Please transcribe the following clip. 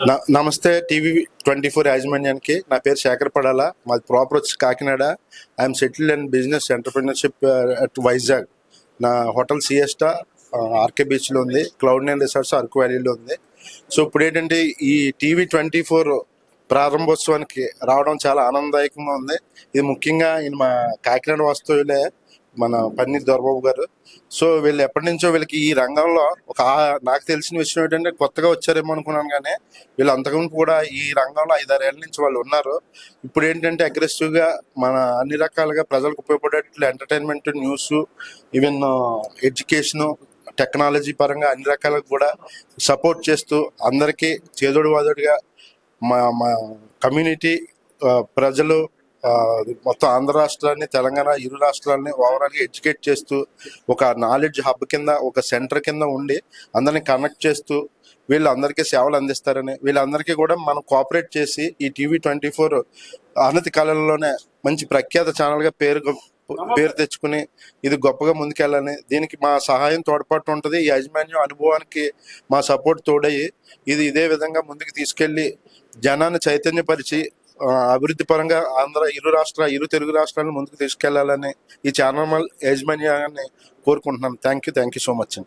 నమస్తే టీవీ 24 యాజమాన్యానికి. నా పేరు శేఖర్ పడాల. మాది ప్రాపర్ వచ్చి Kakinada. I'm settled and business entrepreneurship at Vizag. నా హోటల్ సిఎస్టా ఆర్కే బీచ్లో ఉంది, క్లౌడ్9 రిసార్ట్స్ అరకు వ్యాలీలో ఉంది. సో ఇప్పుడు ఏంటంటే ఈ టీవీ 24 ప్రారంభోత్సవానికి రావడం చాలా ఆనందదాయకంగా ఉంది. ఇది ముఖ్యంగా ఈయన మా కాకినాడ వాస్తవ్యులే, మన పన్నీర్ దొరబాబు గారు. సో వీళ్ళు ఎప్పటి నుంచో వీళ్ళకి ఈ రంగంలో నాకు తెలిసిన విషయం ఏంటంటే కొత్తగా వచ్చారేమో అనుకున్నాను, కానీ వీళ్ళు అంతకుముందు కూడా ఈ రంగంలో 5-6 ఏళ్ళ నుంచి వాళ్ళు ఉన్నారు. ఇప్పుడు ఏంటంటే అగ్రెసివ్గా మన అన్ని రకాలుగా ప్రజలకు ఉపయోగపడేట్లు entertainment, news, even education, technology పరంగా అన్ని రకాలకు కూడా సపోర్ట్ చేస్తూ అందరికీ చేదోడు వాదోడుగా మా మా కమ్యూనిటీ ప్రజలు మొత్తం ఆంధ్ర రాష్ట్రాన్ని, తెలంగాణ ఇరు రాష్ట్రాలని ఓవరాల్గా ఎడ్యుకేట్ చేస్తూ ఒక నాలెడ్జ్ హబ్ కింద, ఒక సెంటర్ కింద ఉండి అందరిని కనెక్ట్ చేస్తూ వీళ్ళందరికీ సేవలు అందిస్తారని, వీళ్ళందరికీ కూడా మనం కోఆపరేట్ చేసి ఈ టీవీ 24 అనతి కాలంలోనే మంచి ప్రఖ్యాత ఛానల్గా పేరు తెచ్చుకుని ఇది గొప్పగా ముందుకెళ్ళాలని, దీనికి మా సహాయం తోడ్పాటు ఉంటుంది. ఈ యాజమాన్యం అనుభవానికి మా సపోర్ట్ తోడయ్యి ఇది ఇదే విధంగా ముందుకు తీసుకెళ్ళి జనాన్ని చైతన్యపరిచి అభివృద్ధి పరంగా ఇరు తెలుగు రాష్ట్రాలను ముందుకు తీసుకెళ్లాలని ఈ ఛానల్ యాజమాన్యాన్ని కోరుకుంటున్నాను. థ్యాంక్ యూ సో మచ్ అండి.